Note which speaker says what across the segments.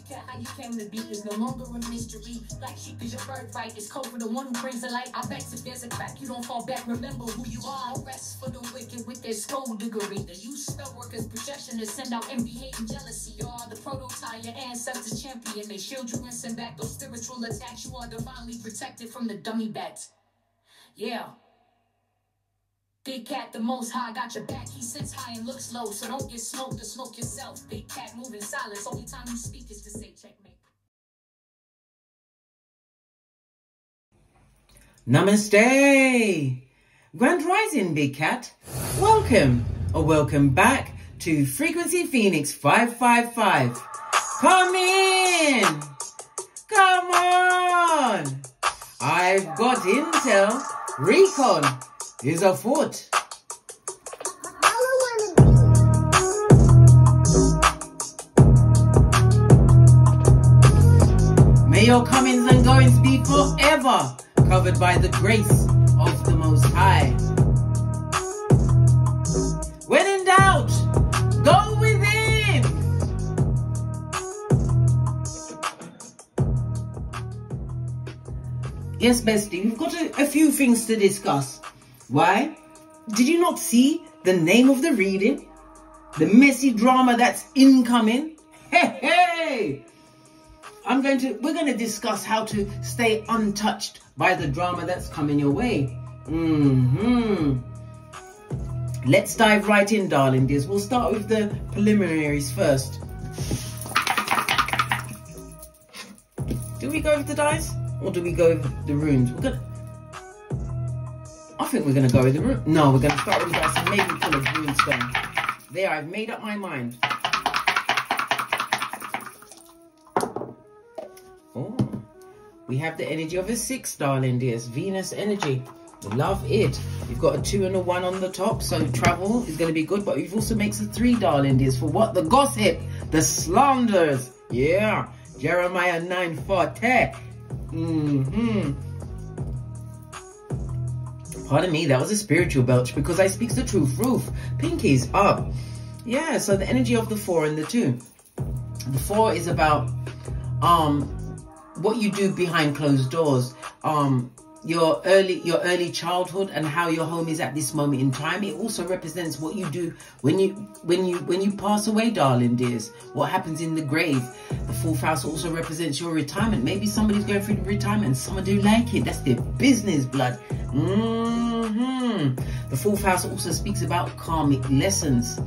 Speaker 1: cat, how you came to be is no longer a mystery. Black sheep is your birthright, it's code for the one who brings the light. I vex if there's a crack, you don't fall back, remember who you are. No rest for the wicked with their skullduggery. The use spell workers' projection to send out envy, hate, and jealousy. You are the prototype, your ancestors champion. They shield you and send back those spiritual attacks. You are divinely protected from the dummy bats. Yeah. Big cat, the most high, got your back. He sits high and looks low, so don't get smoked or smoke yourself. Big cat moving silence, only time you speak is to say checkmate.
Speaker 2: Namaste! Grand Rising, Big Cat. Welcome, or welcome back to Frequency Phoenix 555. Come in! Come on! I've got intel. Recon is afoot. May your comings and goings be forever covered by the grace of the Most High. When in doubt, go within. Yes, bestie, we've got a few things to discuss. Why? Did you not see the name of the reading? The messy drama that's incoming? Hey, hey! We're going to discuss how to stay untouched by the drama that's coming your way. Let's dive right in, darling dears. We'll start with the preliminaries first. Do we go with the dice? Or do we go with the runes? I think we're going to go with the rune. No, we're going to start with the dice and maybe pull a rune stone. There, I've made up my mind. Oh, we have the energy of a 6, darling dears. Venus energy. Love it. You've got a 2 and a 1 on the top, so travel is going to be good. But you've also makes a 3, darling dears. For what? The gossip, the slanders. Yeah. Jeremiah 9:40. Pardon me, that was a spiritual belch because I speaks the truth. Roof. Pinkies up. Yeah, so the energy of the 4 and the 2. The 4 is about what you do behind closed doors. Your early childhood and how your home is at this moment in time. It also represents what you do when you pass away, darling dears. What happens in the grave. The 4th house also represents your retirement. Maybe somebody's going through the retirement and someone do like it. That's their business, blood. The 4th house also speaks about karmic lessons.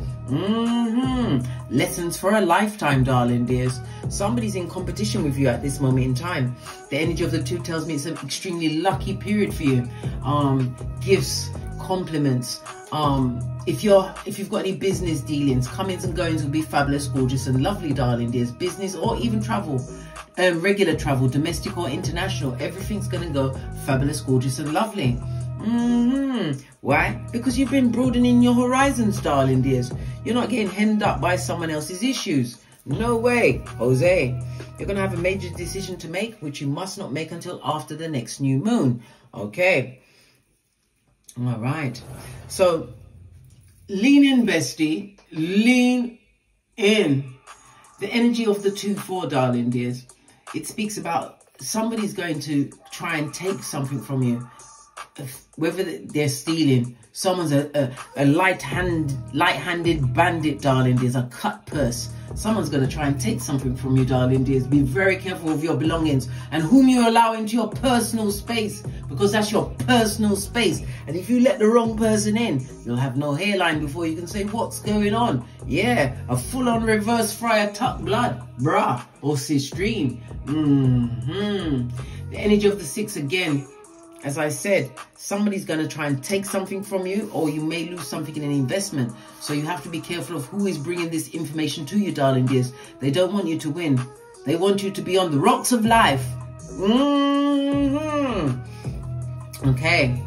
Speaker 2: Lessons for a lifetime, darling dears. Somebody's in competition with you at this moment in time. The energy of the 2 tells me it's an extremely lucky period for you. Gifts, compliments. If you've got any business dealings, comings and goings will be fabulous, gorgeous and lovely, darling dears. Business or even travel, regular travel, domestic or international, everything's gonna go fabulous, gorgeous and lovely. Why? Because you've been broadening your horizons, darling dears. You're not getting hemmed up by someone else's issues. No way, Jose. You're going to have a major decision to make, which you must not make until after the next new moon. Okay. All right. So, lean in, bestie. Lean in. The energy of the 2-4, darling dears. It speaks about somebody's going to try and take something from you. Whether they're stealing, someone's a light-handed bandit, darling dears, a cut purse. Someone's going to try and take something from you, darling dears. Be very careful of your belongings and whom you allow into your personal space, because that's your personal space. And if you let the wrong person in, you'll have no hairline before you can say what's going on. Yeah, a full-on reverse friar tuck blood, brah, or cistrine. The energy of the 6 again. As I said, somebody's going to try and take something from you, or you may lose something in an investment. So you have to be careful of who is bringing this information to you, darling dears. They don't want you to win. They want you to be on the rocks of life. Okay.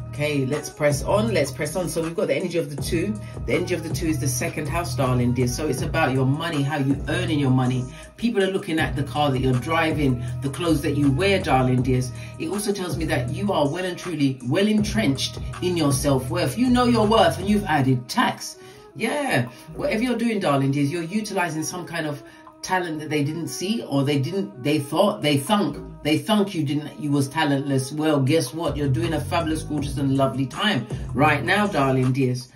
Speaker 2: Okay, let's press on. Let's press on. So we've got the energy of the 2. The energy of the 2 is the 2nd house, darling dear. So it's about your money, how you earning your money. People are looking at the car that you're driving, the clothes that you wear, darling dears. It also tells me that you are well and truly well entrenched in your self-worth. You know your worth and you've added tax. Yeah, whatever you're doing, darling dears, you're utilizing some kind of talent that they didn't see, or they thunk you was talentless. Well, guess what? You're doing a fabulous, gorgeous and lovely time right now, darling dears.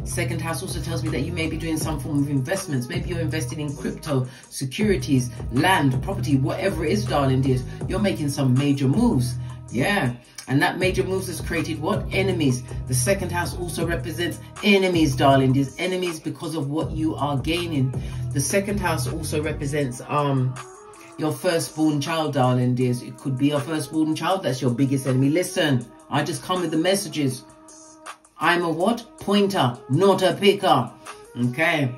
Speaker 2: Second house also tells me that you may be doing some form of investments. Maybe you're investing in crypto, securities, land, property, whatever it is, darling dears. You're making some major moves. Yeah. And that major moves has created what? Enemies. The second house also represents enemies, darling dears. Enemies because of what you are gaining. The second house also represents your firstborn child, darling dears. It could be your firstborn child that's your biggest enemy. Listen, I just come with the messages. I'm a what? Pointer, not a picker. Okay.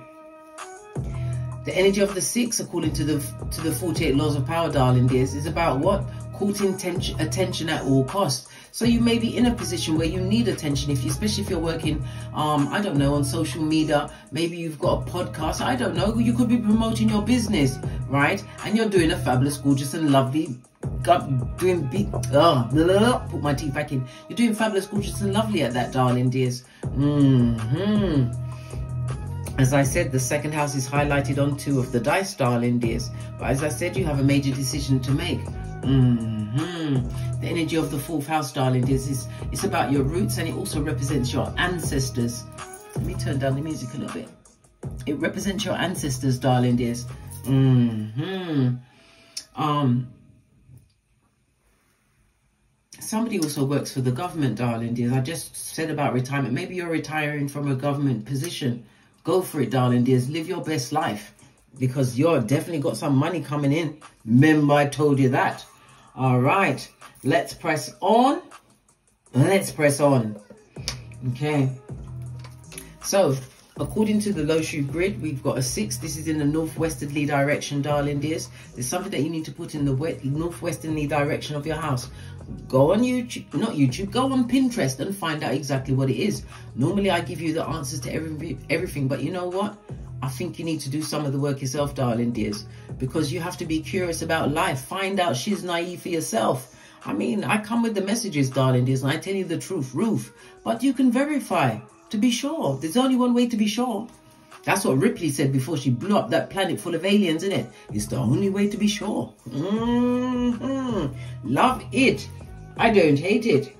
Speaker 2: The energy of the 6, according to the 48 laws of power, darling dears, is about what? Courting attention at all costs. So you may be in a position where you need attention, especially if you're working, I don't know, on social media. Maybe you've got a podcast. I don't know. You could be promoting your business, right? And you're doing a fabulous, gorgeous and lovely, put my teeth back in. You're doing fabulous, gorgeous and lovely at that, darling dears. As I said, the second house is highlighted on 2 of the dice, darling dears. But as I said, you have a major decision to make. The energy of the 4th house, darling dears, it's about your roots, and it also represents your ancestors. Let me turn down the music a little bit. It represents your ancestors, darling dears. Somebody also works for the government, darling dears. I just said about retirement. Maybe you're retiring from a government position. Go for it, darling dears. Live your best life, because you're definitely got some money coming in. Remember, I told you that. All right, let's press on. Let's press on. Okay. So, according to the Loshu grid, we've got a 6. This is in the northwesterly direction, darling dears. There's something that you need to put in the northwesterly direction of your house. Go on YouTube, not YouTube, go on Pinterest and find out exactly what it is. Normally, I give you the answers to everything, but you know what? I think you need to do some of the work yourself, darling dears, because you have to be curious about life. Find out she's naive for yourself. I mean, I come with the messages, darling dears, and I tell you the truth, but you can verify to be sure. There's only one way to be sure. That's what Ripley said before she blew up that planet full of aliens, isn't it? It's the only way to be sure. Love it. I don't hate it.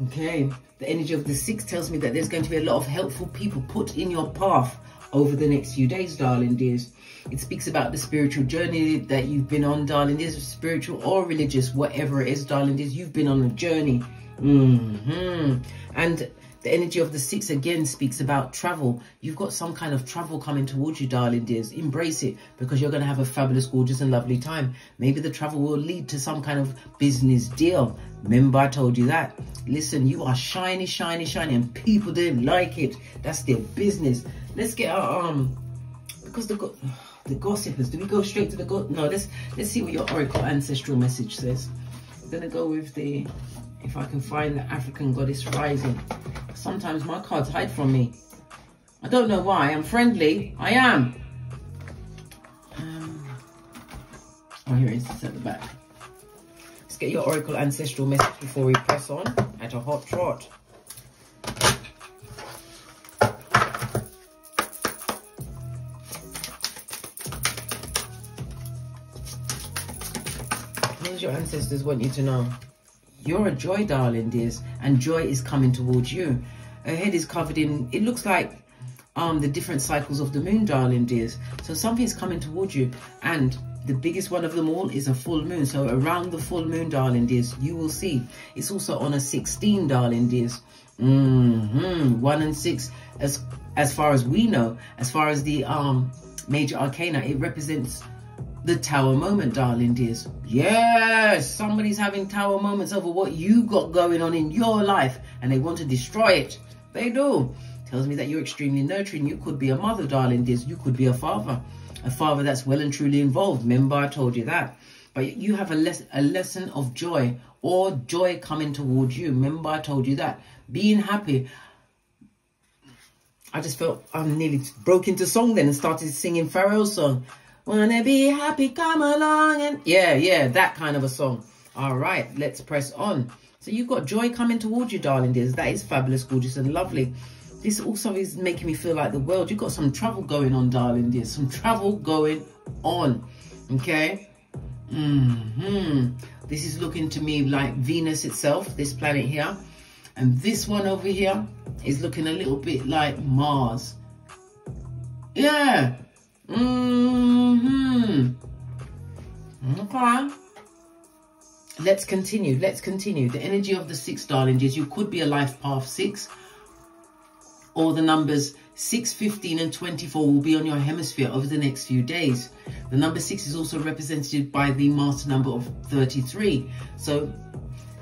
Speaker 2: Okay. The energy of the 6 tells me that there's going to be a lot of helpful people put in your path over the next few days, darling dears. It speaks about the spiritual journey that you've been on, darling dears, spiritual or religious, whatever it is, darling dears, you've been on a journey. And the energy of the 6 again speaks about travel. You've got some kind of travel coming towards you, darling dears. Embrace it, because you're going to have a fabulous, gorgeous and lovely time. Maybe the travel will lead to some kind of business deal. Remember, I told you that. Listen, you are shiny, shiny, shiny, and people didn't like it. That's their business. Let's get our, because the gossipers, do we go straight to the no, let's see what your oracle ancestral message says. I'm going to go with the, if I can find the African goddess rising. Sometimes my cards hide from me. I don't know why. I'm friendly. I am. Oh, here it is. It's at the back. Let's get your oracle ancestral message before we press on at a hot trot. What does your ancestors want you to know? You're a joy, darling dears, and joy is coming towards you. Her head is covered in, it looks like the different cycles of the moon, darling dears. So something's coming towards you, and the biggest one of them all is a full moon. So around the full moon, darling dears, you will see. It's also on a 16, darling dears. 1 and 6, as far as we know, as far as the major arcana, it represents the tower moment, darling dears. Yes, somebody's having tower moments over what you got going on in your life, and they want to destroy it. They do. Tells me that you're extremely nurturing. You could be a mother, darling dears. You could be a father that's well and truly involved. Remember, I told you that. But you have a lesson of joy, or joy coming towards you. Remember, I told you that. Being happy. I just felt I nearly broke into song then and started singing Pharrell's song. Wanna be happy, come along, and yeah, that kind of a song. All right, let's press on. So you've got joy coming towards you, darling dears. That is fabulous, gorgeous and lovely. this also is making me feel like the world. You've got some travel going on, darling. There's some travel going on. Okay. This is looking to me like Venus itself, this planet here. And this one over here is looking a little bit like Mars. Yeah. Okay. Let's continue. Let's continue. The energy of the 6, darling, is you could be a life path 6. Or the numbers 6, 15 and 24 will be on your hemisphere over the next few days. The number 6 is also represented by the master number of 33. So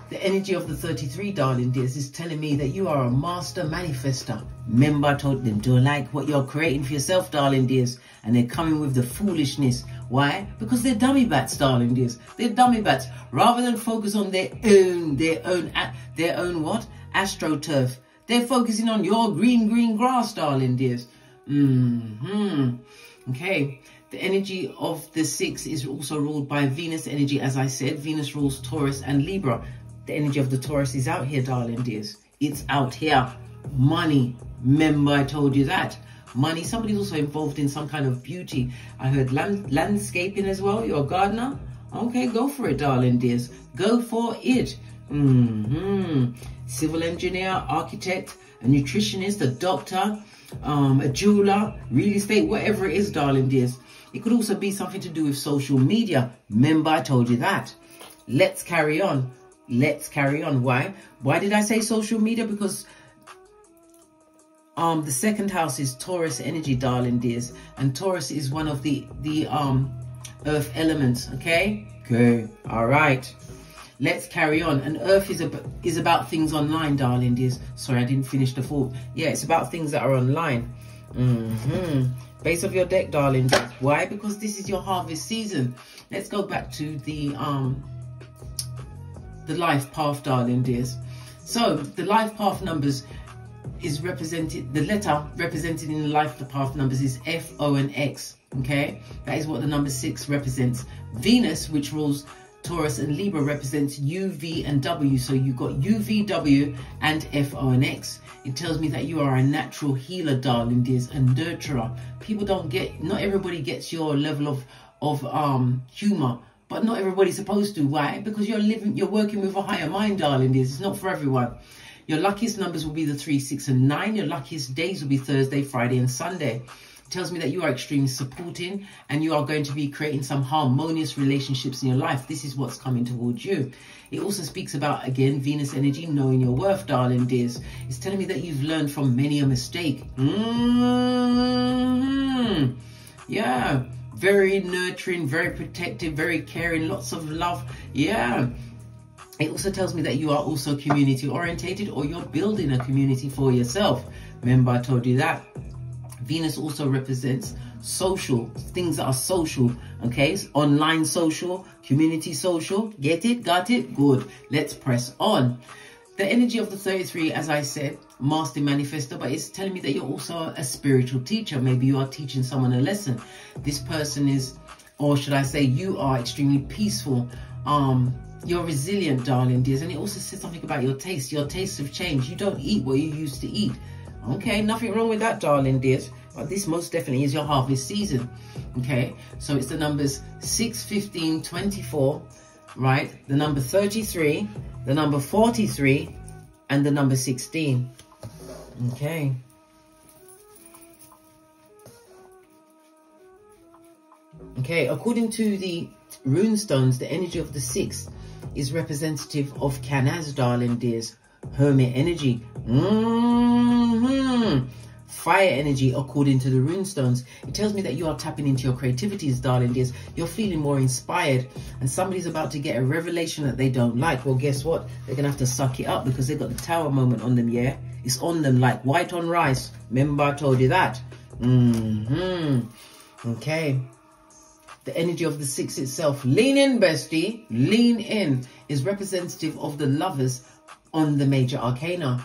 Speaker 2: the energy of the 33, darling dears, is telling me that you are a master manifester. Remember, I told them, don't like what you're creating for yourself, darling dears. And they're coming with the foolishness. Why? Because they're dummy bats, darling dears. They're dummy bats. Rather than focus on their own what? AstroTurf. They're focusing on your green grass, darling dears. Okay. The energy of the 6 is also ruled by Venus energy, as I said. Venus rules Taurus and Libra. The energy of the Taurus is out here, darling dears. It's out here. Money. Remember, I told you that. Money. Somebody's also involved in some kind of beauty. I heard landscaping as well. You're a gardener. Okay, go for it, darling dears. Go for it. Civil engineer, architect, a nutritionist, a doctor, a jeweler, real estate, whatever it is, darling dears. It could also be something to do with social media. Remember, I told you that. Let's carry on. Let's carry on. Why? Why did I say social media? Because the second house is Taurus energy, darling dears, and Taurus is one of the earth elements. Okay. All right. Let's carry on. And Earth is about things online, darling dears. Sorry, I didn't finish the thought. Yeah, it's about things that are online. Base of your deck, darling dears. Why? Because this is your harvest season. Let's go back to the life path, darling dears. So the life path numbers is represented. The letter represented in the life path numbers is F, O, and X. Okay, that is what the number 6 represents. Venus, which rules Taurus and Libra, represents U, V, and W. So you've got U, V, W, and F, O, and X. It tells me that you are a natural healer, darling dears, a nurturer. People don't get, not everybody gets your level of humor, but not everybody's supposed to. Why? Because you're working with a higher mind, darling dears. It's not for everyone. Your luckiest numbers will be the 3, 6, and 9. Your luckiest days will be Thursday, Friday, and Sunday. It tells me that you are extremely supporting and you are going to be creating some harmonious relationships in your life. This is what's coming towards you. It also speaks about, again, Venus energy, knowing your worth, darling dears. It's telling me that you've learned from many a mistake. Yeah. Very nurturing, very protective, very caring, lots of love. Yeah. It also tells me that you are also community orientated, or you're building a community for yourself. Remember, I told you that. Venus also represents social, things that are social, okay? Online social, community social. Get it? Got it? Good. Let's press on. The energy of the 33, as I said, master manifestor, but it's telling me that you're also a spiritual teacher. Maybe you are teaching someone a lesson. This person is, or should I say, you are extremely peaceful. You're resilient, darling dears. And it also says something about your taste. Your tastes have changed. You don't eat what you used to eat. Okay, nothing wrong with that, darling dears. But this most definitely is your harvest season. Okay, so it's the numbers 6, 15, 24, right? The number 33, the number 43, and the number 16. Okay. Okay, according to the rune stones, the energy of the 6 is representative of Canaz, darling dears. Hermit energy. Fire energy, according to the rune stones. It tells me that you are tapping into your creativities, darling dears. You're feeling more inspired, and somebody's about to get a revelation that they don't like. Well, guess what? They're gonna have to suck it up, because they've got the tower moment on them. Yeah, it's on them like white on rice. Remember, I told you that. Okay. The energy of the 6 itself, lean in, bestie, lean in, is representative of the lovers on the major arcana.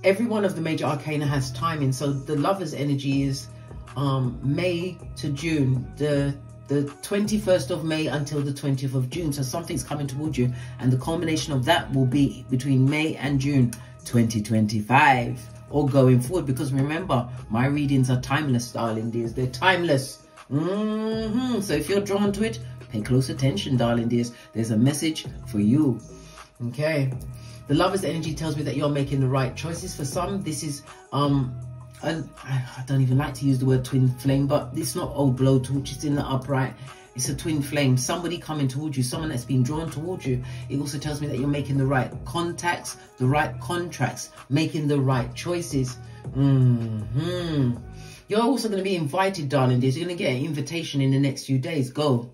Speaker 2: Every one of the major arcana has timing. So the lovers energy is May to June, the 21st of May until the 20th of June. So something's coming towards you, and the culmination of that will be between May and June 2025 or going forward, because remember, my readings are timeless, darling dears. They're timeless. So if you're drawn to it, pay close attention, darling dears. There's a message for you. Okay. The Lover's energy tells me that you're making the right choices. For some, this is and I don't even like to use the word twin flame, but it's not old blowtorch, it's in the upright. It's a twin flame, somebody coming towards you, someone that's been drawn towards you. It also tells me that you're making the right contacts, the right contracts, making the right choices. You're also going to be invited, darling dears. You're going to get an invitation in the next few days. Go.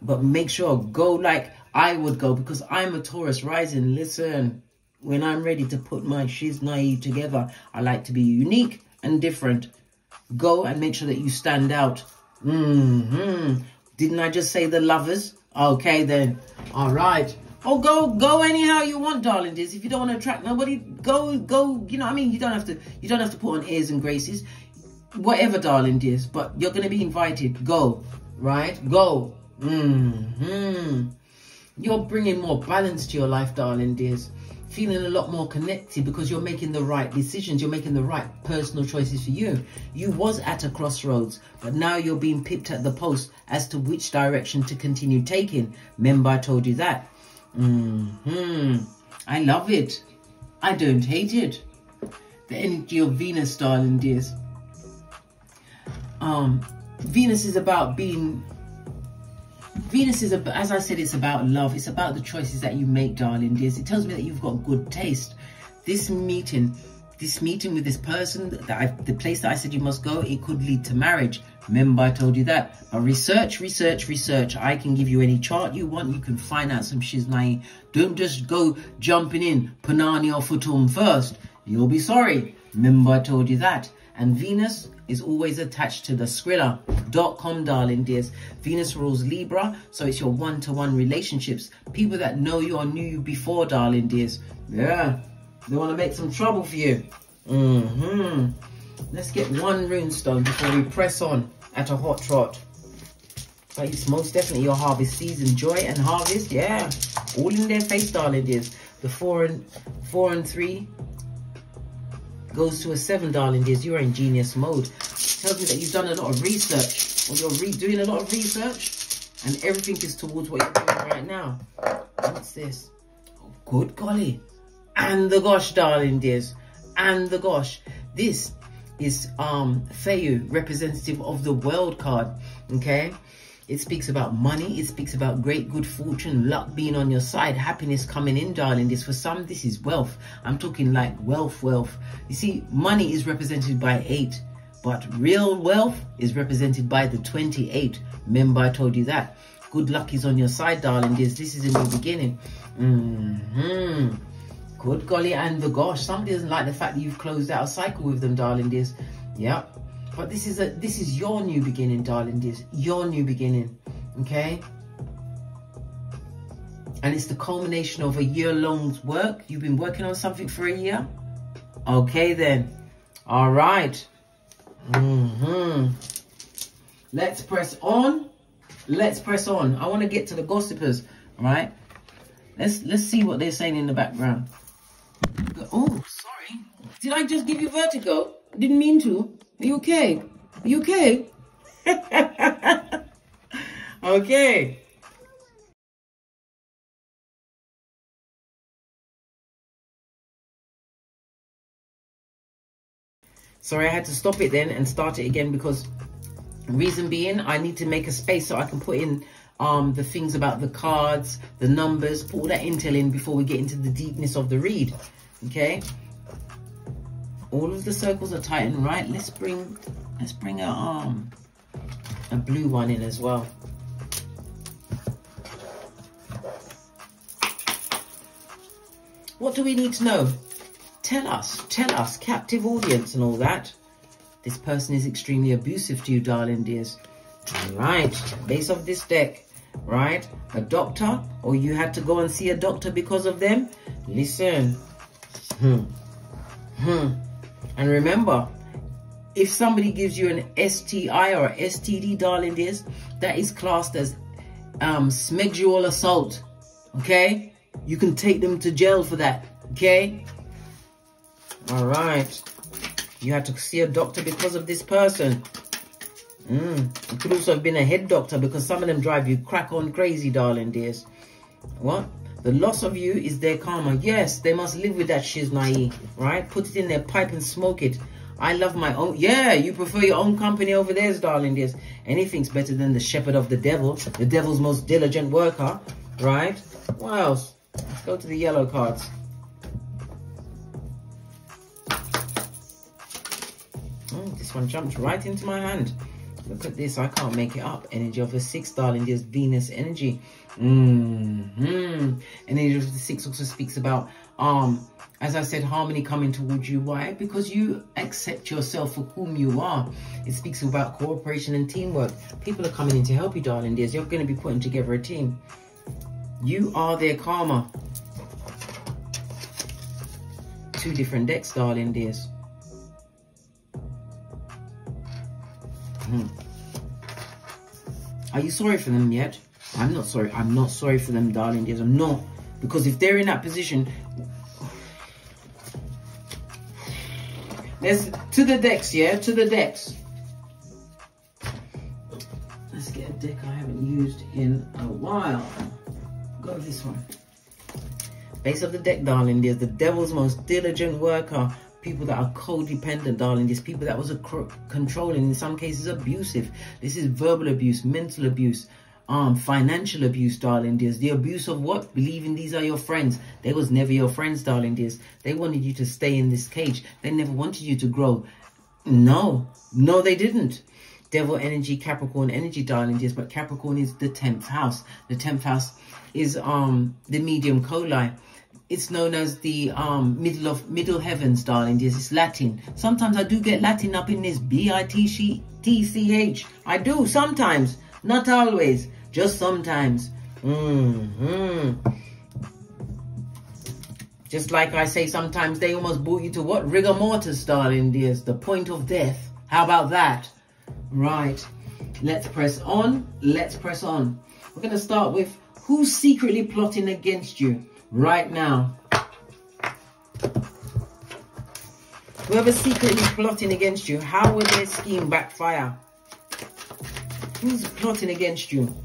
Speaker 2: But make sure, go like I would go, because I'm a Taurus rising. Listen, when I'm ready to put my shiznai together, I like to be unique and different. Go and make sure that you stand out. Didn't I just say the Lovers? Okay then. All right. Oh, go anyhow you want, darling dears. If you don't want to attract nobody, go. You know what I mean? You don't have to put on airs and graces. Whatever, darling dears. But you're going to be invited. Go. Right? Go. You're bringing more balance to your life, darling dears. Feeling a lot more connected because you're making the right decisions. You're making the right personal choices for you. You was at a crossroads, but now you're being pipped at the post as to which direction to continue taking. Remember, I told you that. I love it. I don't hate it. The energy of Venus, darling dears. Venus is about being... Venus is, as I said, it's about love. It's about the choices that you make, darling dears. It tells me that you've got good taste. This meeting with this person, the place that I said you must go, it could lead to marriage. Remember, I told you that. But research. I can give you any chart you want. You can find out some shiznai. Don't just go jumping in Panani or Futum first. You'll be sorry. Remember, I told you that. And Venus is always attached to the Skrilla.com, darling dears. Venus rules Libra, so it's your one-to-one relationships. People that know you or knew you before, darling dears. Yeah, they want to make some trouble for you. Let's get one runestone before we press on at a hot trot. But it's most definitely your harvest season. Joy and harvest, yeah. All in their face, darling dears. The 4 and 3... goes to a 7, darling dears. You're in genius mode. Tells me that you've done a lot of research, or you're doing a lot of research, and everything is towards what you're doing right now. What's this? Oh, good golly. And the gosh, darling dears. And the gosh. This is Feyu, representative of the World card. Okay? It speaks about money. It speaks about great good fortune, luck being on your side, happiness coming in, darling. For some, this is wealth. I'm talking like wealth. You see, money is represented by 8, but real wealth is represented by the 28. Remember, I told you that. Good luck is on your side, darling. This is a new beginning. Good golly and the gosh. Somebody doesn't like the fact that you've closed out a cycle with them, darling dears. Yep. But this is your new beginning, darling dears. Your new beginning, okay? And it's the culmination of a year-long work. You've been working on something for a year? Okay, then. All right. Let's press on. Let's press on. I want to get to the gossipers, all right? Let's see what they're saying in the background. Oh, sorry. Did I just give you vertigo? I didn't mean to. Are you okay? Are you okay? Okay. Sorry, I had to stop it then and start it again because reason being, I need to make a space so I can put in the things about the cards, the numbers, put all that intel in before we get into the deepness of the read. Okay. All of the circles are tight and right. Let's bring a blue one in as well. What do we need to know? Tell us, captive audience and all that. This person is extremely abusive to you, darling dears. Right, base of this deck, right? A doctor, or you had to go and see a doctor because of them? Listen. And remember, if somebody gives you an STI or STD, darling dears, that is classed as sexual assault. Okay? You can take them to jail for that. Okay? All right. You had to see a doctor because of this person. It could also have been a head doctor, because some of them drive you crack on crazy, darling dears. What? The loss of you is their karma. Yes, they must live with that shiznai, right? Put it in their pipe and smoke it. I love my own. Yeah, you prefer your own company over theirs, darling dears. Anything's better than the shepherd of the devil's most diligent worker, right? What else? Let's go to the yellow cards. This one jumps right into my hand. Look at this. I can't make it up. Energy of the 6, darling dears. Venus energy. Energy of the 6 also speaks about, as I said, harmony coming towards you. Why? Because you accept yourself for whom you are. It speaks about cooperation and teamwork. People are coming in to help you, darling dears. You're going to be putting together a team. You are their karma. 2 different decks, darling dears. Are you sorry for them yet? I'm not sorry. I'm not sorry for them, darling dears. I'm not. Because if they're in that position... Let's... To the decks, yeah? To the decks. Let's get a deck I haven't used in a while. Go with this one. Base of the deck, darling dears. The devil's most diligent worker. People that are codependent, darling. There's people that was controlling, in some cases abusive. This is verbal abuse, mental abuse, financial abuse, darling dears. The abuse of what? Believing these are your friends. They was never your friends, darling dears. They wanted you to stay in this cage. They never wanted you to grow. No, they didn't. Devil energy, Capricorn energy, darling dears. But Capricorn is the 10th house. The 10th house is the medium coli. It's known as the middle heavens, darling dears. It's Latin. Sometimes I do get Latin up in this. B-I-T-C-H. I do sometimes. Not always. Just sometimes. Just like I say, sometimes they almost brought you to what? Rigor mortis, darling dears. The point of death. How about that? Right. Let's press on. Let's press on. We're going to start with who's secretly plotting against you right now. Whoever's secretly plotting against you, how will their scheme backfire? Who's plotting against you?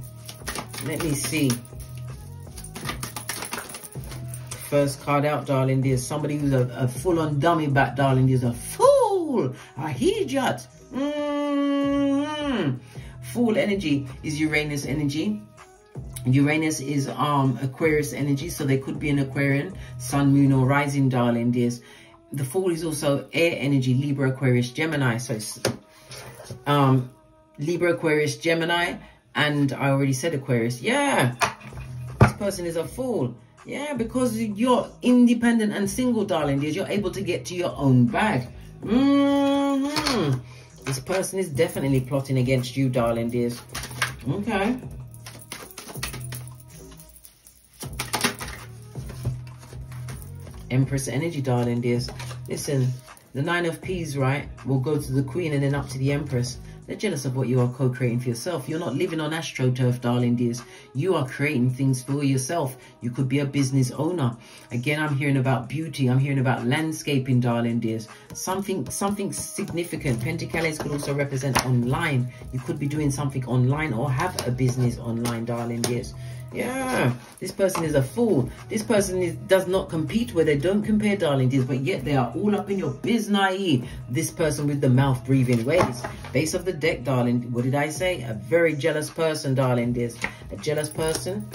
Speaker 2: Let me see. First card out, darling dears. Somebody who's a full-on dummy bat, darling dears. A fool. A hijat. Fool energy is Uranus energy. Uranus is Aquarius energy, so they could be an Aquarian, Sun, Moon, or Rising, darling dears. The Fool is also air energy, Libra, Aquarius, Gemini. So it's Libra, Aquarius, Gemini, and I already said Aquarius. Yeah, this person is a fool. Yeah, because you're independent and single, darling dears. You're able to get to your own bag. This person is definitely plotting against you, darling dears. Okay. Empress energy, darling dears. Listen, the 9 of Peas, right, will go to the Queen and then up to the Empress. They're jealous of what you are co-creating for yourself. You're not living on AstroTurf, darling dears. You are creating things for yourself. You could be a business owner. Again, I'm hearing about beauty. I'm hearing about landscaping, darling dears. Something significant. Pentacles could also represent online. You could be doing something online or have a business online, darling dears. Yeah, this person is a fool. This person does not compete where they don't compare, darling dears, but yet they are all up in your biznai. This person with the mouth breathing ways. Base of the deck, darling. What did I say? A very jealous person, darling dears. A jealous person.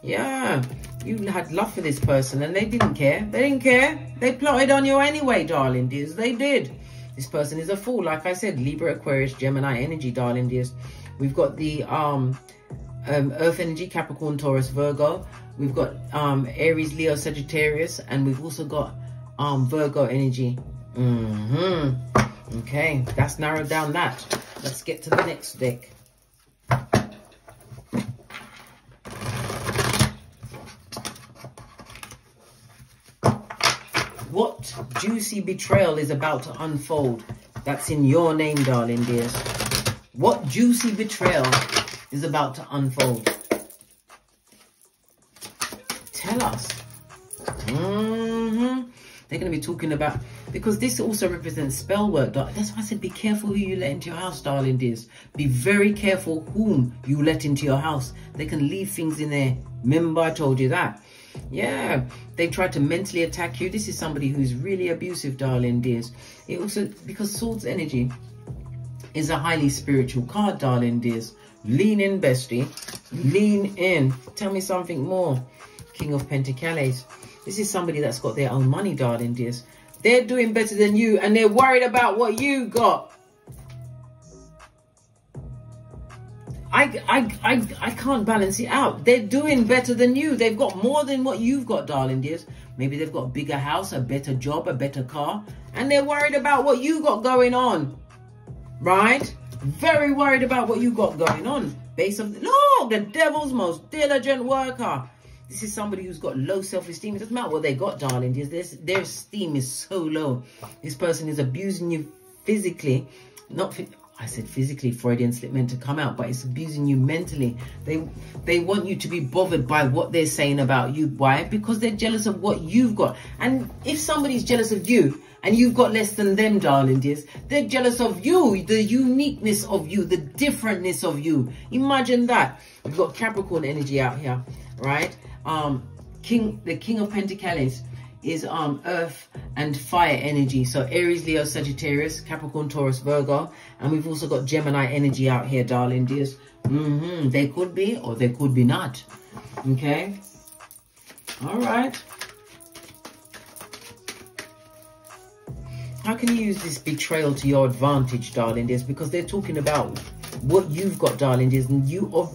Speaker 2: Yeah, you had love for this person and they didn't care. They didn't care. They plotted on you anyway, darling dears. They did. This person is a fool. Like I said, Libra, Aquarius, Gemini energy, darling dears. We've got the Earth energy, Capricorn, Taurus, Virgo. We've got Aries, Leo, Sagittarius, and we've also got Virgo energy. Okay, that's narrowed down that. Let's get to the next deck. What juicy betrayal is about to unfold? That's in your name, darling dears. What juicy betrayal is about to unfold? Tell us. They're going to be talking about, because this also represents spell work. That's why I said be careful who you let into your house, darling dears. Be very careful whom you let into your house. They can leave things in there. Remember I told you that. Yeah, they try to mentally attack you. This is somebody who's really abusive, darling dears. It also, because Swords energy is a highly spiritual card, darling dears. Lean in, bestie. Lean in. Tell me something more. King of Pentacles. This is somebody that's got their own money, darling dears. They're doing better than you, and they're worried about what you got. I can't balance it out. They're doing better than you. They've got more than what you've got, darling dears. Maybe they've got a bigger house, a better job, a better car, and they're worried about what you got going on. Right? Very worried about what you got going on. Base of, look, the devil's most diligent worker. This is somebody who's got low self-esteem. It doesn't matter what they got, darling. Their esteem is so low. This person is abusing you physically. I said physically, Freudian slip meant to come out, but it's abusing you mentally. They want you to be bothered by what they're saying about you. Why? Because they're jealous of what you've got. And if somebody's jealous of you, and you've got less than them, darling dears, they're jealous of you, the uniqueness of you, the differentness of you. Imagine that. We've got Capricorn energy out here, right? The King of Pentacles is earth and fire energy. So Aries, Leo, Sagittarius, Capricorn, Taurus, Virgo. And we've also got Gemini energy out here, darling dears. They could be or they could be not. Okay. All right. How can you use this betrayal to your advantage, darling dears? Because they're talking about what you've got, darling dears, and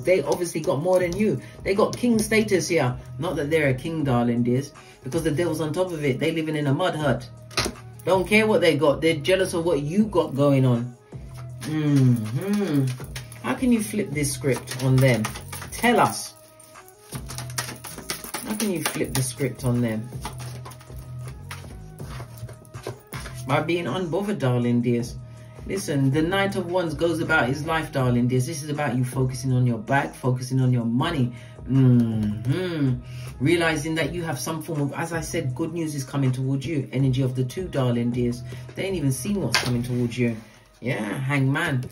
Speaker 2: they obviously got more than you. They got king status here. Not that they're a king, darling dears, because the devil's on top of it. They living in a mud hut. Don't care what they got. They're jealous of what you got going on. How can you flip this script on them? Tell us. How can you flip the script on them? By being unbothered, darling dears. Listen, the Knight of Wands goes about his life, darling dears. This is about you focusing on your bag, focusing on your money. Realizing that you have some form of, as I said, good news is coming towards you. Energy of the two, darling dears. They ain't even seen what's coming towards you. Yeah, hangman.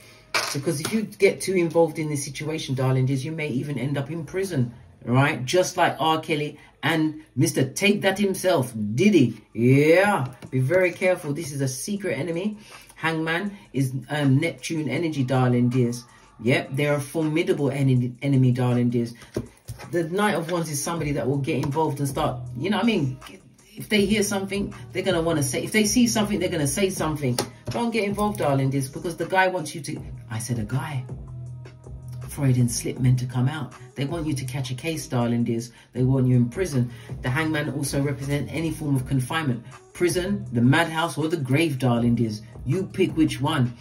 Speaker 2: Because if you get too involved in this situation, darling dears, you may even end up in prison. Right? Just like R. Kelly and Mr. Take That himself, Diddy. Yeah, be very careful. This is a secret enemy. Hangman is Neptune energy, darling dears. Yep, they're a formidable enemy, darling dears. The Knight of Wands is somebody that will get involved and start, you know what I mean? If they hear something, they're going to want to say, if they see something, they're going to say something. Don't get involved, darling dears, because the guy wants you to, I said a guy. Freudian slip meant to come out. They want you to catch a case, darling dears. They want you in prison. The hangman also represents any form of confinement. Prison, the madhouse, or the grave, darling dears. You pick which one.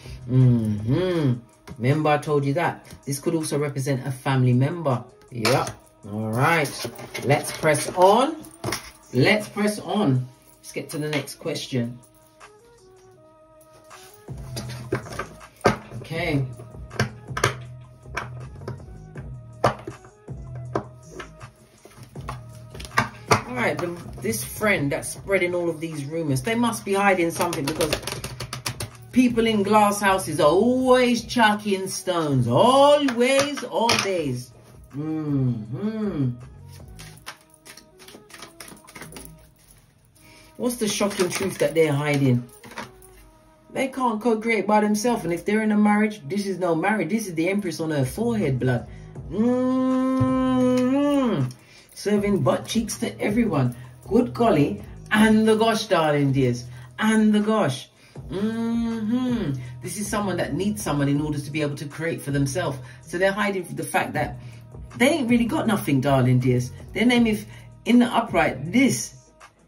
Speaker 2: Remember I told you that. This could also represent a family member. Yep. All right. Let's press on. Let's press on. Let's get to the next question. Okay. All right, this friend that's spreading all of these rumors, they must be hiding something, because people in glass houses are always chucking stones. Always, all days. What's the shocking truth that they're hiding? They can't co-create by themselves. And if they're in a marriage, this is no marriage. This is the Empress on her forehead, blood. Serving butt cheeks to everyone. Good golly. And the gosh, darling dears. And the gosh. This is someone that needs someone in order to be able to create for themselves. So they're hiding the fact that they ain't really got nothing, darling dears. Their name is in the upright. This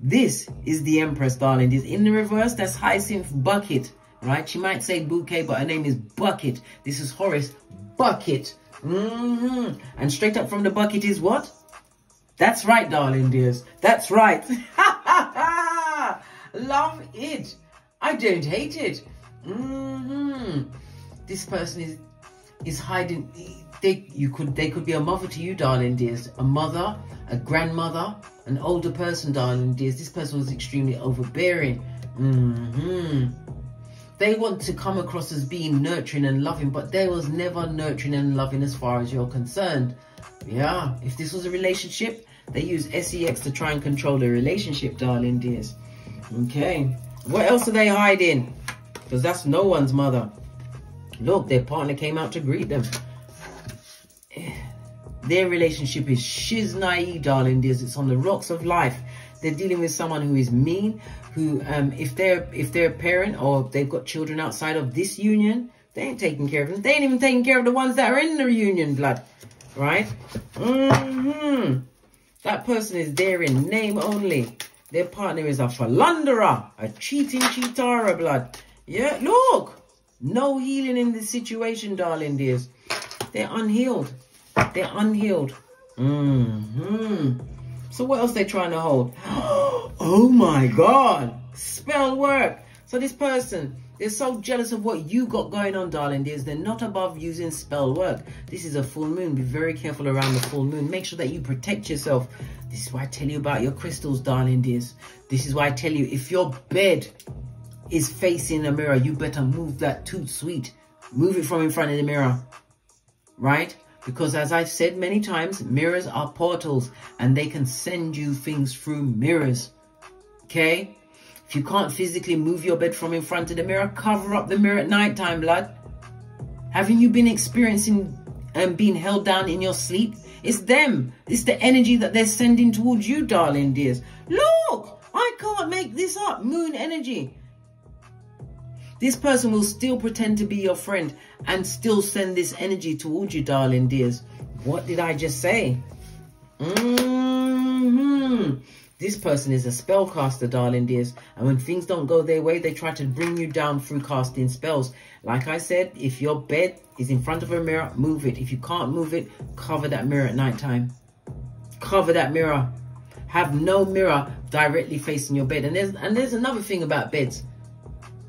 Speaker 2: is the Empress, darling dears. In the reverse, that's Hyacinth Bucket, right? She might say bouquet, but her name is Bucket. This is Horus Bucket. And straight up from the bucket is what? That's right, darling dears. That's right. Love it. I don't hate it. This person is is hiding. They could be a mother to you, darling dears. A mother, a grandmother, an older person, darling dears. This person was extremely overbearing. They want to come across as being nurturing and loving, but there was never nurturing and loving as far as you're concerned. Yeah, if this was a relationship, they use sex to try and control the relationship, darling dears. Okay, what else are they hiding? Because that's no one's mother. Look, their partner came out to greet them. Their relationship is shiz naive, darling dears. It's on the rocks of life. They're dealing with someone who is mean, who if they're a parent or they've got children outside of this union, they ain't taking care of them. They ain't even taking care of the ones that are in the union, blood. Right? That person is there in name only. Their partner is a philanderer, a cheating cheatara, blood. Yeah, look. No healing in this situation, darling dears. They're unhealed. They're unhealed. So what else they trying to hold? Oh my God. Spell work. So this person, they're so jealous of what you got going on, darling dears. They're not above using spell work. This is a full moon. Be very careful around the full moon. Make sure that you protect yourself. This is why I tell you about your crystals, darling dears. This is why I tell you, if your bed is facing a mirror, you better move that toot sweet. Move it from in front of the mirror. Right? Because as I've said many times, mirrors are portals and they can send you things through mirrors. Okay? If you can't physically move your bed from in front of the mirror, cover up the mirror at night time, blood. Haven't you been experiencing being held down in your sleep? It's them. It's the energy that they're sending towards you, darling dears. Look, I can't make this up. Moon energy. This person will still pretend to be your friend and still send this energy towards you, darling dears. What did I just say? This person is a spellcaster, darling dears. And when things don't go their way, they try to bring you down through casting spells. Like I said, if your bed is in front of a mirror, move it. If you can't move it, cover that mirror at night time. Cover that mirror. Have no mirror directly facing your bed. And there's another thing about beds.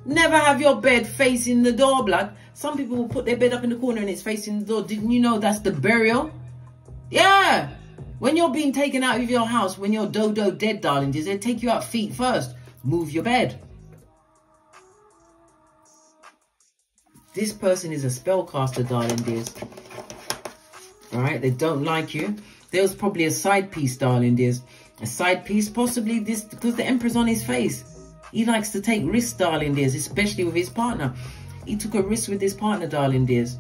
Speaker 2: Never have your bed facing the door, blood. Some people will put their bed up in the corner and it's facing the door. Didn't you know that's the burial? Yeah. When you're being taken out of your house, when you're dodo dead, darling, they take you out feet first. Move your bed. This person is a spellcaster, darling dears. Alright, they don't like you. There was probably a side piece, darling dears. A side piece, possibly this, because the Emperor's on his face. He likes to take risks, darling dears, especially with his partner. He took a risk with his partner, darling dears.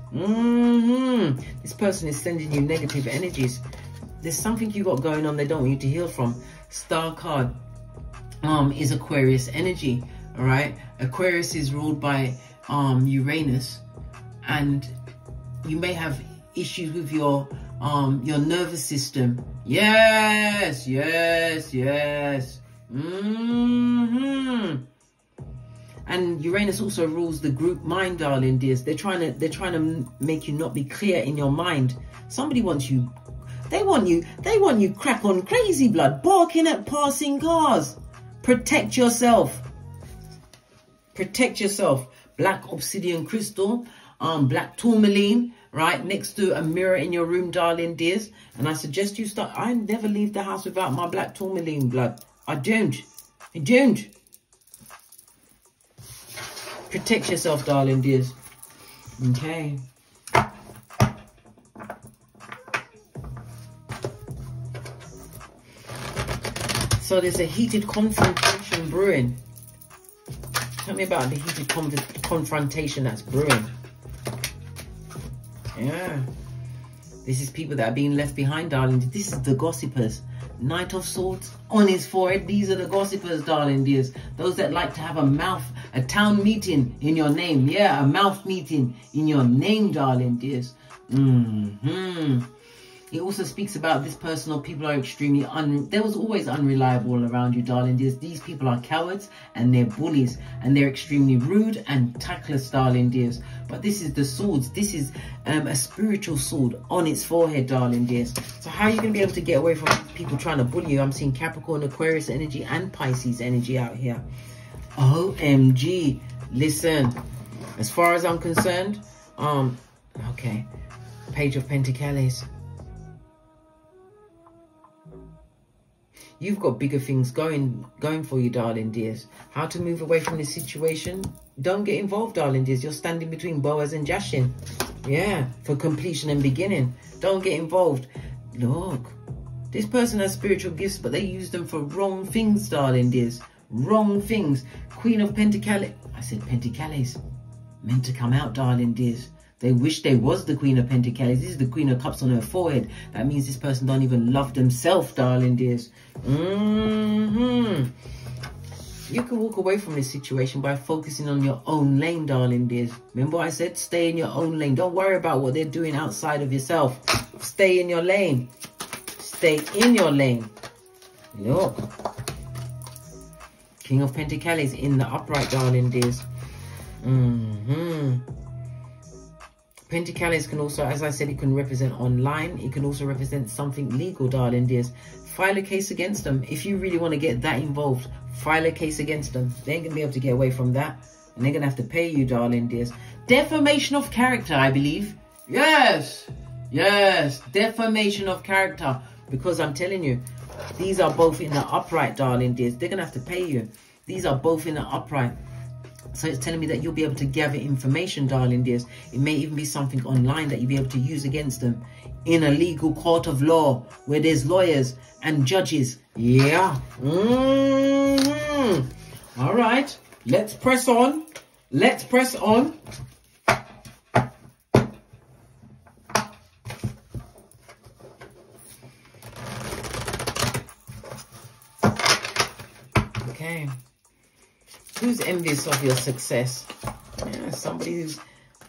Speaker 2: This person is sending you negative energies. There's something you got going on they don't want you to heal from. Star card is Aquarius energy. All right, Aquarius is ruled by Uranus, and you may have issues with your nervous system. Yes. And Uranus also rules the group mind, darling dears. They're trying to make you not be clear in your mind. Somebody wants you. They want you crack on crazy, blood, barking at passing cars. Protect yourself. Protect yourself. Black obsidian crystal, black tourmaline, right next to a mirror in your room, darling dears. And I suggest you start. I never leave the house without my black tourmaline, blood. I don't. Protect yourself, darling dears. Okay. So there's a heated confrontation brewing. Tell me about the heated confrontation that's brewing. Yeah. This is people that are being left behind, darling. This is the gossipers. Knight of Swords on his forehead. These are the gossipers, darling dears. Those that like to have a town meeting in your name. Yeah, a mouth meeting in your name, darling dears. It also speaks about this person or people are extremely there was always unreliable around you, darling dears. These people are cowards and they're bullies and they're extremely rude and tactless, darling dears. But this is the swords. This is a spiritual sword on its forehead, darling dears. So how are you going to be able to get away from people trying to bully you? I'm seeing Capricorn, Aquarius energy and Pisces energy out here. OMG. Listen, as far as I'm concerned, Okay. Page of Pentacles. You've got bigger things going for you, darling dears. How to move away from this situation? Don't get involved, darling dears. You're standing between Boaz and Jashin. Yeah, for completion and beginning. Don't get involved. Look, this person has spiritual gifts, but they use them for wrong things, darling dears. Wrong things. Queen of Pentacles. I said Pentacles. Meant to come out, darling dears. They wish they was the Queen of Pentacles. This is the Queen of Cups on her forehead. That means this person don't even love themselves, darling dears. You can walk away from this situation by focusing on your own lane, darling dears. Remember what I said? Stay in your own lane. Don't worry about what they're doing outside of yourself. Stay in your lane. Stay in your lane. Look. King of Pentacles in the upright, darling dears. Pentacles can also, as I said, it can represent online. It can also represent something legal, darling dears. File a case against them. If you really want to get that involved, file a case against them. They ain't going to be able to get away from that. And they're going to have to pay you, darling dears. Defamation of character, I believe. Yes. Yes. Defamation of character. Because I'm telling you, these are both in the upright, darling dears. They're going to have to pay you. These are both in the upright. So it's telling me that you'll be able to gather information, darling dears. It may even be something online that you'll be able to use against them in a legal court of law where there's lawyers and judges. Yeah. All right. Let's press on. Let's press on. Okay. Who's envious of your success? Yeah, somebody who's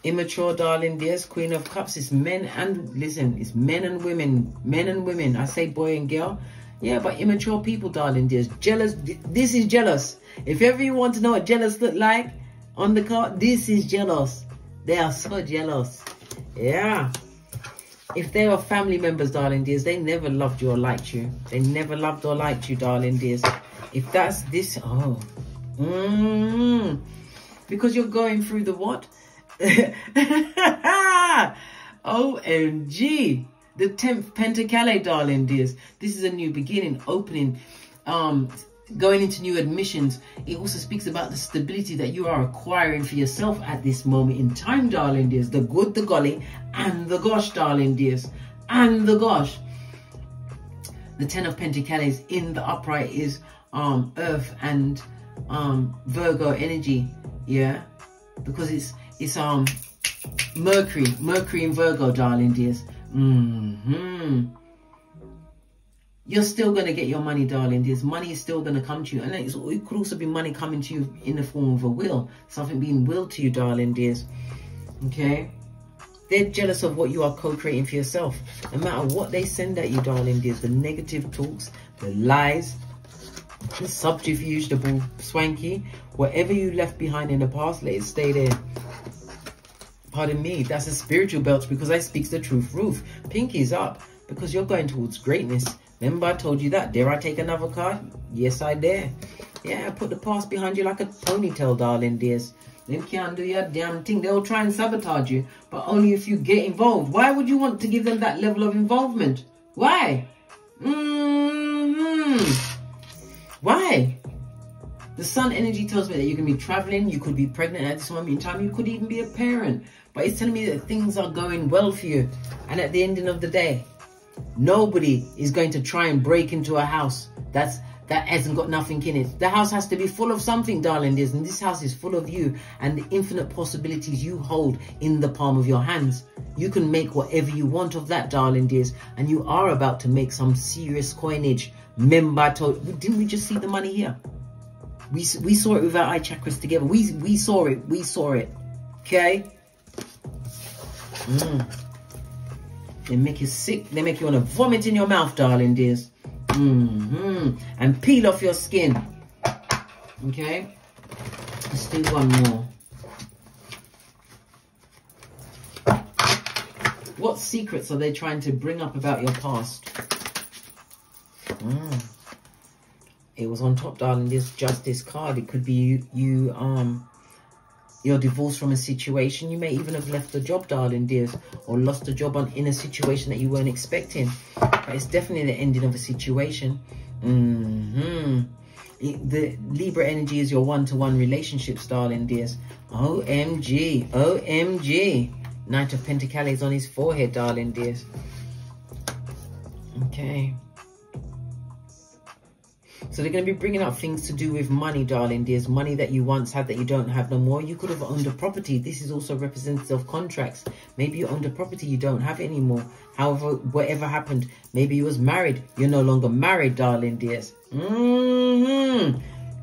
Speaker 2: immature, darling dears. Queen of Cups is men and, listen, it's men and women. Men and women. I say boy and girl. Yeah, but immature people, darling dears. Jealous. This is jealous. If ever you want to know what jealous look like on the card, this is jealous. They are so jealous. Yeah. If they are family members, darling dears, they never loved you or liked you. They never loved or liked you, darling dears. If that's this, oh. Because you're going through the what? OMG. The 10th Pentacle, darling dears. This is a new beginning, opening, going into new admissions. It also speaks about the stability that you are acquiring for yourself at this moment in time, darling dears. The good, the golly, and the gosh, darling dears. And the gosh. The 10 of Pentacles in the upright is Earth and Virgo energy, yeah, because it's Mercury in Virgo, darling dears. You're still going to get your money, darling dears. Money is still going to come to you, and it could also be money coming to you in the form of a will, something being willed to you, darling dears. Okay, they're jealous of what you are co-creating for yourself. No matter what they send at you, darling dears, the negative talks, the lies, the subterfuge, the bull swanky, whatever you left behind in the past, let it stay there. Pardon me, that's a spiritual belt because I speak the truth. Roof, pinkies up because you're going towards greatness. Remember I told you that. Dare I take another card? Yes, I dare. Yeah, put the past behind you like a ponytail, darling dears. They can't do your damn thing. They'll try and sabotage you, but only if you get involved. Why would you want to give them that level of involvement? Why? Why? The sun energy tells me that you can be traveling, you could be pregnant at this moment in time, you could even be a parent. But it's telling me that things are going well for you. And at the ending of the day, nobody is going to try and break into a house that hasn't got nothing in it. The house has to be full of something, darling dears. And this house is full of you and the infinite possibilities you hold in the palm of your hands. You can make whatever you want of that, darling dears. And you are about to make some serious coinage. Remember, I told you, didn't we just see the money here? We saw it with our eye chakras together. We saw it. We saw it. Okay? They make you sick. They make you want to vomit in your mouth, darling dears. And peel off your skin. Okay? Let's do one more. What secrets are they trying to bring up about your past? It was on top, darling. This Justice card. It could be you You're divorced from a situation. You may even have left the job, darling dears, or lost a job in a situation that you weren't expecting. But it's definitely the ending of a situation. The Libra energy is your one-to-one relationships, darling dears. OMG, OMG. Knight of Pentacles on his forehead, darling dears. Okay. So they're going to be bringing up things to do with money, darling dears. Money that you once had that you don't have no more. You could have owned a property. This is also representative of contracts. Maybe you owned a property, you don't have it anymore. However, whatever happened, maybe you was married. You're no longer married, darling dears.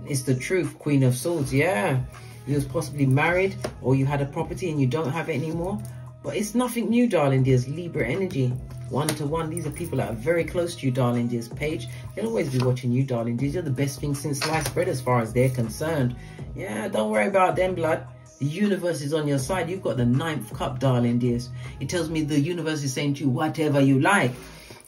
Speaker 2: It's the truth, Queen of Swords, yeah. You was possibly married, or you had a property and you don't have it anymore. But it's nothing new, darling dears. Libra energy. One-to-one. These are people that are very close to you, darling dears. Paige, they'll always be watching you, darling dears. You're the best thing since sliced bread as far as they're concerned. Yeah, don't worry about them, blood. The universe is on your side. You've got the 9th cup, darling dears. It tells me the universe is saying to you, whatever you like.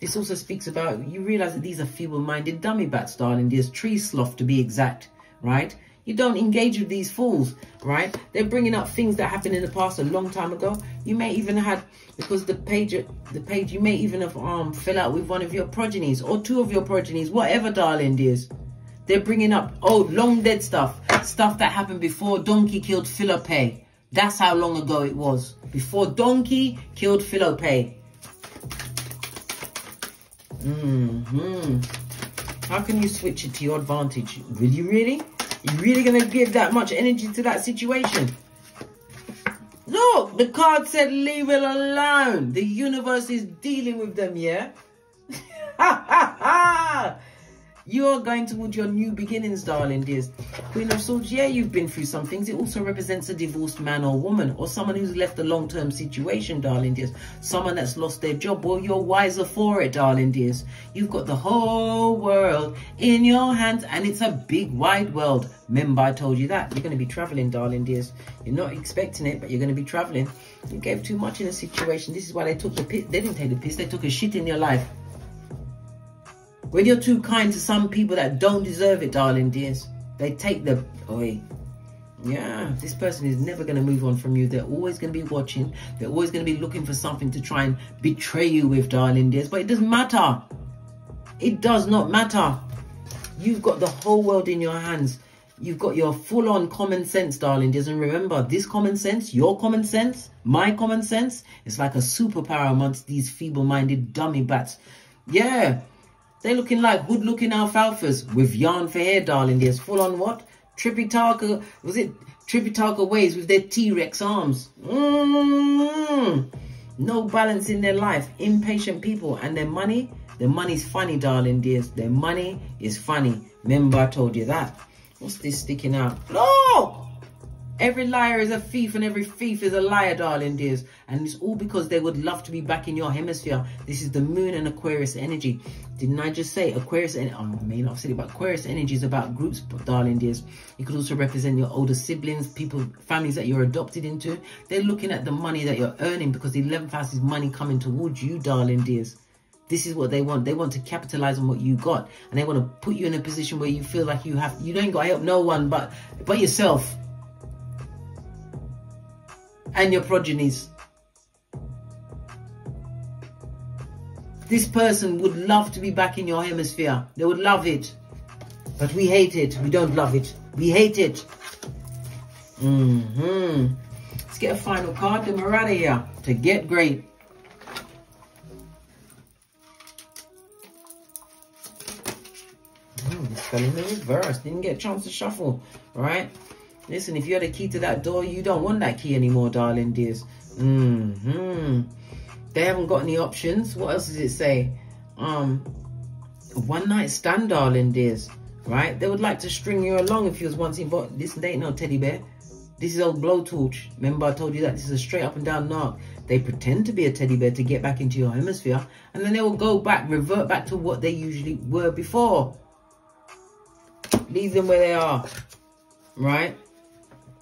Speaker 2: This also speaks about, you realize that these are feeble-minded dummy bats, darling dears. Tree sloth, to be exact, right? You don't engage with these fools, right? They're bringing up things that happened in the past a long time ago. You may even have, because the page, you may even have fell out with one of your progenies or 2 of your progenies, whatever, darling dears. They're bringing up old, long dead stuff. Stuff that happened before Donkey killed Philope. That's how long ago it was. Before Donkey killed Philope. How can you switch it to your advantage? Will you really? You really going to give that much energy to that situation? Look, the card said leave it alone. The universe is dealing with them, yeah? Ha ha ha! You're going towards your new beginnings, darling dears. Queen of Swords, yeah, you've been through some things. It also represents a divorced man or woman, or someone who's left a long-term situation, darling dears. Someone that's lost their job. Well, you're wiser for it, darling dears. You've got the whole world in your hands, and it's a big, wide world. Remember, I told you that. You're going to be traveling, darling dears. You're not expecting it, but you're going to be traveling. You gave too much in a situation. This is why they took the piss. They didn't take the piss. They took a shit in your life. When you're too kind to some people that don't deserve it, darling dears, they take the... Yeah, this person is never going to move on from you. They're always going to be watching. They're always going to be looking for something to try and betray you with, darling dears. But it doesn't matter. It does not matter. You've got the whole world in your hands. You've got your full-on common sense, darling dears. And remember, this common sense, your common sense, my common sense, it's like a superpower amongst these feeble-minded dummy bats. Yeah. They're looking like hood-looking alfalfas with yarn for hair, darling dears. Full on what? Tripitaka, was it Tripitaka ways with their T-Rex arms. No balance in their life. Impatient people. And their money's funny, darling dears. Their money is funny. Remember, I told you that. What's this sticking out? Look! Every liar is a thief and every thief is a liar, darling dears. And it's all because they would love to be back in your hemisphere. This is the moon and Aquarius energy. Didn't I just say Aquarius energy? I may not have said it, but Aquarius energy is about groups, darling dears. It could also represent your older siblings, people, families that you're adopted into. They're looking at the money that you're earning because the 11th house is money coming towards you, darling dears. This is what they want. They want to capitalize on what you got. And they want to put you in a position where you feel like you don't got to help no one but yourself. And your progenies. This person would love to be back in your hemisphere. They would love it. But we hate it. We don't love it. We hate it. Let's get a final card. Then we're out of here. To get great. This fell in the reverse. Didn't get a chance to shuffle. Alright. Listen, if you had a key to that door, you don't want that key anymore, darling dears. They haven't got any options. What else does it say? One night stand, darling dears. Right? They would like to string you along if you was once involved. Listen, they ain't no teddy bear. This is old blowtorch. Remember, I told you that this is a straight up and down knock. They pretend to be a teddy bear to get back into your hemisphere. And then they will go back, revert back to what they usually were before. Leave them where they are. Right?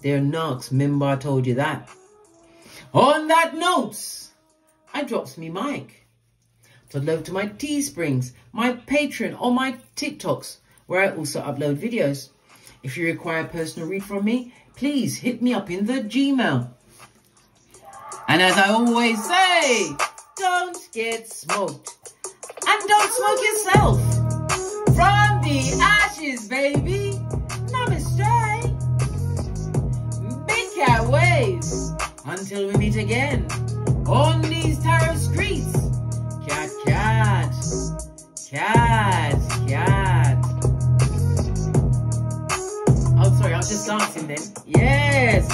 Speaker 2: They're knocks. Remember, I told you that. On that note, I drops me mic. Toddle over to my Teesprings, my Patreon, or my TikToks, where I also upload videos. If you require a personal read from me, please hit me up in the Gmail. And as I always say, don't get smoked. And don't smoke yourself. From the ashes, baby. Namaste. Big cat waves. Until we meet again on these tarot streets. Cat, cat. Cat, cat. Oh, sorry, I was just dancing then. Yes.